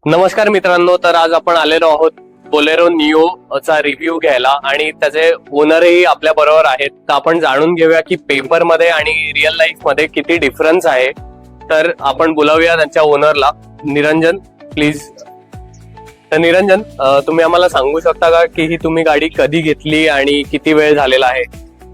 नमस्कार मित्रांनो, तर आज आपण आलेलो आहोत बोलेरो निओ चा रिव्ह्यू घ्यायला आणि त्याचे ओनरही आपल्या बरोबर आहेत. तर आपण जाणून घेऊया की पेपर मध्ये आणि रिअल लाईफ मध्ये किती डिफरन्स आहे. तर आपण बोलावूया त्यांच्या ओनरला. निरंजन, प्लीज. तर निरंजन, तुम्ही आम्हाला सांगू शकता का की ही तुम्ही गाडी कधी घेतली आणि किती वेळ झालेला आहे?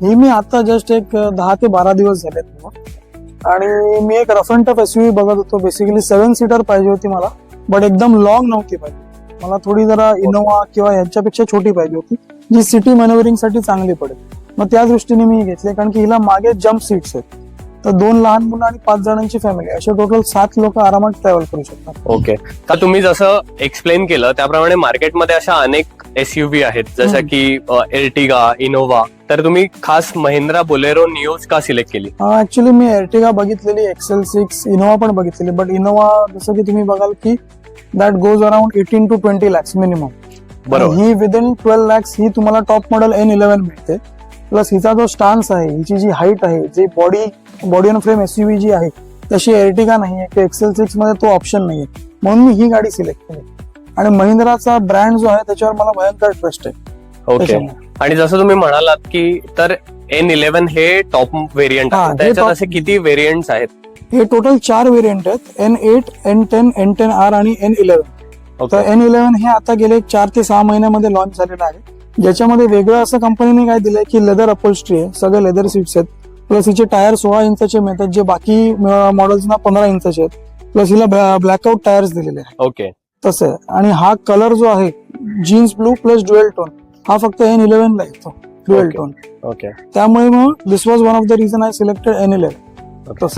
ही मी आता जस्ट एक 10 ते 12 दिवस झालेत आणि मी एक रफ अँड टफ एसयूव्ही बघत होतो. बेसिकली 7 सीटर पाहिजे होती मला, बट एकदम लॉंग नव्हती पाहिजे मला. थोडी जरा इनोवा किंवा यांच्यापेक्षा छोटी पाहिजे होती, जी सिटी मॅनोवरिंग साठी चांगली पडेल. मग त्या दृष्टीने मी घेतली, कारण की हिला मागे जम्प सीट्स आहेत. तर 2 लहान मुलं आणि 5 जणांची फॅमिली, असे टोटल 7 लोक आरामात ट्रॅव्हल करू शकतात. ओके. तर तुम्ही जसं एक्सप्लेन केलं त्याप्रमाणे मार्केटमध्ये अशा अनेक एसयूव्ही आहेत, जसं की एर्टिगा, इनोवा. तर तुम्ही खास महिंद्रा बोलेरो निओज का सिलेक्ट केली? ऍक्च्युली मी एर्टिगा बघितलेली, XL6, इनोवा पण बघितलेली, बट इनोवा जसं की तुम्ही बघाल की that goes around 18 to 20 lakhs minimum. बरोबर. ही विदिन 12 lakhs ही तुम्हाला टॉप मॉडेल N11 मिळते. प्लस हिचा जो स्टान्स आहे, हिची जी हाईट आहे, जी बॉडी ऑन फ्रेम एसयूव्ही जी आहे, तशी एर्टिगा नाहीये की XL6 मध्ये तो ऑप्शन नाहीये. म्हणून मी ही गाडी सिलेक्ट केली. आणि महिंद्राचा ब्रँड जो आहे त्याच्यावर मला भयंकर ट्रस्ट आहे. ओके. आणि जसं तुम्ही म्हणालात की तर N11 हे टॉप व्हेरियंट आहे, त्याच्यात असे किती व्हेरियंट्स आहेत? हे टोटल 4 व्हेरियंट आहेत, N8, N10, N10R आणि N11. तर N11 हे आता गेले 4 ते 6 महिन्यामध्ये लॉन्च झालेलं आहे. ज्याच्यामध्ये वेगळं असं कंपनीने काय दिलंय की लेदर अपहोल्स्ट्री आहे, सगळे लेदर सीट्स आहेत. प्लस हिचे टायर 16 इंचाचे मिळतात, जे बाकी मॉडेल्सना 15 इंचाचे आहेत. प्लस हिला ब्लॅकआउट टायर्स दिलेले आहेत. ओके. तसं आहे. आणि हा कलर जो आहे jeans blue plus dual tone, हा फक्त N11 ला येतो, ड्युएल टोन. ओके. त्यामुळे मग this was one of the reason I selected N11.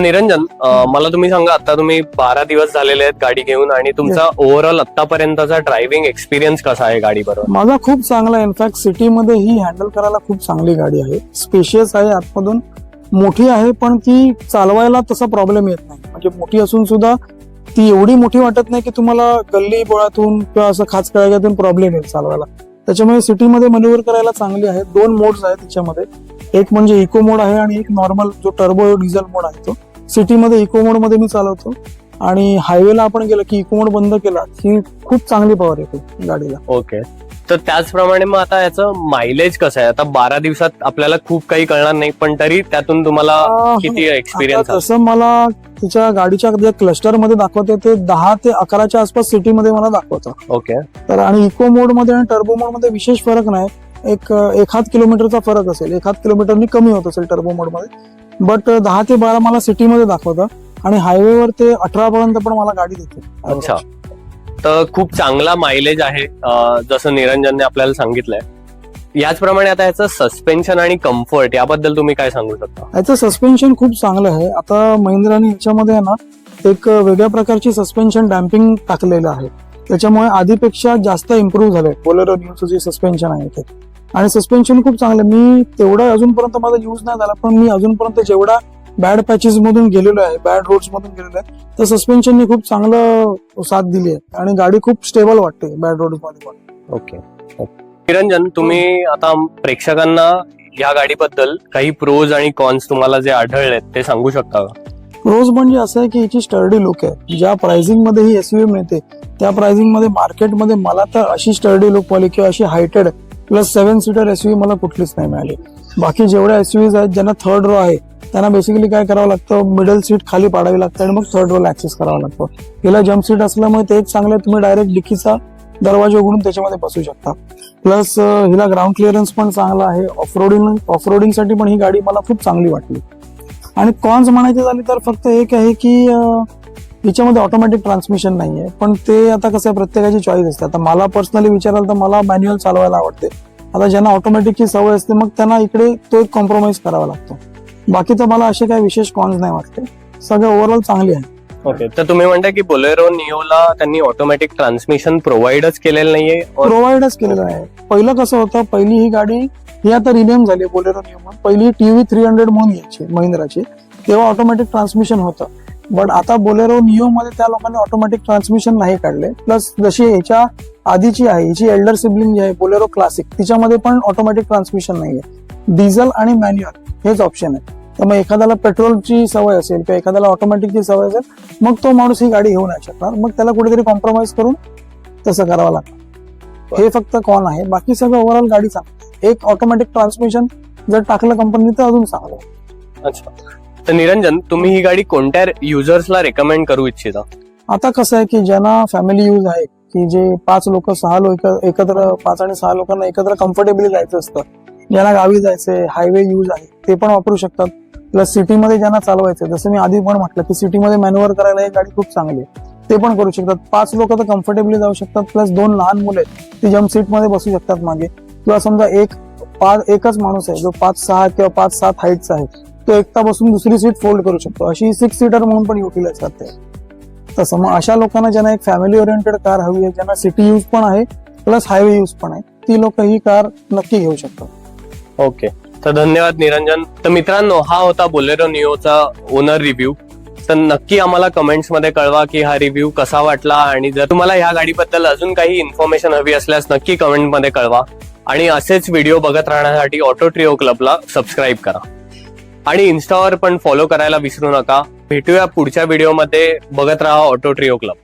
Niranjan, मला तुम्ही सांगा, आता तुम्ही 12 दिवस झालेले आहेत गाडी घेऊन, आणि तुमचा ओव्हरऑल आतापर्यंतचा ड्रायव्हिंग एक्सपिरियन्स कसा आहे गाडी बरोबर? माझा खूप चांगला आहे. इनफॅक्ट सिटीमध्ये ही हँडल करायला खूप चांगली गाडी आहे. स्पेशियस आहे, आतमधून मोठी आहे, पण ती चालवायला तसा प्रॉब्लेम येत नाही. म्हणजे मोठी असून सुद्धा ती एवढी मोठी वाटत नाही की तुम्हाला गल्ली बोळातून किंवा असं खाचकळ्यातून प्रॉब्लेम येईल चालवायला. त्याच्यामुळे सिटीमध्ये मॅन्युव्हर करायला चांगली आहे. 2 मोड्स आहेत त्याच्यामध्ये, एक म्हणजे इको मोड आहे आणि एक नॉर्मल जो टर्बो डिझेल मोड आहे. तो सिटीमध्ये इको मोड मध्ये मी चालवतो, आणि हायवेला आपण गेलो की इको मोड बंद केला की खूप चांगली पॉवर येते गाडीला. ओके. तर त्याचप्रमाणे मग आता याचं मायलेज कसं आहे? आता 12 दिवसात आपल्याला खूप काही कळणार नाही, पण तरी त्यातून तुम्हाला किती एक्सपिरियन्स? तसं मला तिच्या गाडीच्या क्लस्टर मध्ये दाखवते ते 10 ते 11च्या आसपास सिटीमध्ये मला दाखवतं. ओके. तर आणि इको मोड मध्ये आणि टर्बो मोड मध्ये विशेष फरक नाही, एक 1 किलोमीटरचा फरक असेल, 1 किलोमीटरनी कमी होत असेल टर्बो मोड मध्ये. बट 10 ते 12 मला सिटीमध्ये दाखवतं, आणि हायवेवर ते 18 पर्यंत पण मला गाडी देते. अच्छा. तर खूप चांगला मायलेज आहे, जसं निरंजनने आपल्याला सांगितलंय. याचप्रमाणे आता याचं सस्पेन्शन आणि कम्फर्ट याबद्दल तुम्ही काय सांगू शकता? याचं सस्पेन्शन खूप चांगलं आहे. आता महिंद्राने याच्यामध्ये ना एक वेगळ्या प्रकारची सस्पेन्शन डॅम्पिंग टाकलेलं आहे. त्याच्यामुळे आधीपेक्षा जास्त इम्प्रूव्ह झालंय बोलेरो निओचं जे सस्पेन्शन आहे ते. आणि सस्पेन्शन खूप चांगलं. मी तेवढं अजूनपर्यंत माझा यूज नाही झाला, पण मी अजूनपर्यंत जेवढा बॅड पॅचेस मधून गेलेलो आहे, बॅड रोड्स मधून गेलेलो आहे, तर सस्पेन्शनने खूप चांगलं साथ दिली आहे, आणि गाडी खूप स्टेबल वाटते बॅड रोड मध्ये पण. ओके. निरंजन, तुम्ही आता प्रेक्षकांना या गाडीबद्दल काही प्रोज आणि कॉन्स तुम्हाला जे आढळलेत ते सांगू शकता का? प्रोज म्हणजे असं आहे की हिची स्टर्डी लुक आहे. ज्या प्राइसिंग मध्ये ही एसयूव्ही मिळते त्या प्राइसिंग मध्ये मार्केटमध्ये मला तर अशी स्टर्डी लुक वाली किंवा अशी हायटेड प्लस 7 सीटर एसयूव्ही मला कुठलीच नाही मिळाली. बाकी जेवढ्या एसयूव्हीज आहेत ज्यांना 3rd रो आहे, त्यांना बेसिकली काय करावं लागतं, मिडल सीट खाली पाडावी लागतं आणि मग 3rd रोला ऍक्सेस करावं लागतं. हिला जम्प सीट असल्यामुळे ते एक चांगलं, तुम्ही डायरेक्ट डिकीचा दरवाजा उघडून त्याच्यामध्ये बसू शकता. प्लस हिला ग्राउंड क्लिअरन्स पण चांगला आहे. ऑफरोडिंग साठी पण ही गाडी मला खूप चांगली वाटली. आणि कॉन्स म्हणायचे झाले तर फक्त एक आहे की हिच्यामध्ये ऑटोमॅटिक ट्रान्समिशन नाहीये, पण ते आता कसं आहे, प्रत्येकाची चॉईस असते. आता मला पर्सनली विचाराल तर मला मॅन्युअल चालवायला आवडते. आता ज्यांना ऑटोमॅटिकची सवय असते मग त्यांना इकडे तो एक कॉम्प्रोमाइज करावा लागतो. बाकी तर मला असे काही विशेष कॉन्स नाही वाटते, सगळं ओव्हरऑल चांगली आहे. ओके. तर तुम्ही म्हणताय की बोलेरो निओला त्यांनी ऑटोमॅटिक ट्रान्समिशन प्रोव्हाइडच केलेलं नाहीये? प्रोव्हाइडच केलेलं आहे. पहिलं कसं होतं, पहिली ही गाडी, ही आता रिनेम झाली बोलेरो निओ म्हणून, पहिली TV 300 म्हणून यायची महिंद्राची, तेव्हा ऑटोमॅटिक ट्रान्समिशन होतं. बट आता बोलेरो निओ मध्ये त्या लोकांनी ऑटोमॅटिक ट्रान्समिशन नाही काढले. प्लस जशी ह्याच्या आधीची आहे, हिची एल्डर सिबलिंग जी आहे बोलेरो क्लासिक, तिच्यामध्ये पण ऑटोमॅटिक ट्रान्समिशन नाहीये. डिझेल आणि मॅन्युअल हेच ऑप्शन आहे. तर मग एखाद्याला पेट्रोलची सवय असेल किंवा एखाद्याला ऑटोमॅटिकची सवय असेल, मग तो माणूस ही गाडी घेऊ नाही शकणार, मग त्याला कुठेतरी कॉम्प्रोमाइज करून तसं करावं लागतं. हे फक्त कॉन आहे, बाकी सगळं ओव्हरऑल गाडी चांगली. एक ऑटोमॅटिक ट्रान्समिशन जर टाकलं कंपनी तर अजून चांगलं. अच्छा, तर निरंजन, तुम्ही ही गाडी कोणत्या युजर्सला रेकमेंड करू इच्छिता? आता कसं आहे की ज्यांना फॅमिली यूज आहे, की जे 5 लोक 6 लोक एकत्र, 5 आणि 6 लोकांना एकत्र कम्फर्टेबली जायचं असतं, ज्यांना गावी जायचंय, हायवे यूज आहे, ते पण वापरू शकतात. प्लस सिटीमध्ये ज्यांना चालवायचंय, जसं मी आधी पण म्हटलं की सिटीमध्ये मॅन्युअर करायला ही गाडी खूप चांगली आहे, ते पण करू शकतात. 5 लोक तर कम्फर्टेबली जाऊ शकतात, प्लस 2 लहान मुले ती जम्प सीट मध्ये बसू शकतात मागे, किंवा समजा एकच माणूस आहे जो 5-6 किंवा 5-7 हाईटचा आहे, तो एकटा बसून दुसरी सीट फोल्ड करू शकतो. अशी 6 सीटर म्हणून पण युटिलाइज करते. तसं मग अशा लोकांना ज्यांना एक फॅमिली ओरिएंटेड कार हवी आहे, ज्यांना सिटी यूज पण आहे प्लस हायवे यूज पण आहे, ती लोक ही कार नक्की घेऊ शकतात. ओके, तर धन्यवाद निरंजन. तर मित्रांनो, हा होता बोलेरो निओचा ओनर रिव्ह्यू. तर नक्की आम्हाला कमेंट्स मध्ये कळवा की हा रिव्ह्यू कसा वाटला, आणि जर तुम्हाला ह्या गाडीबद्दल अजून काही इन्फॉर्मेशन हवी असल्यास नक्की कमेंट मध्ये कळवा. आणि असेच व्हिडिओ बघत राहण्यासाठी ऑटो ट्रिओ क्लबला सबस्क्राईब करा आणि इन्स्टावर पण फॉलो करायला विसरू नका. भेटूया पुढच्या व्हिडिओमध्ये. बघत राहा ऑटो ट्रिओ क्लब.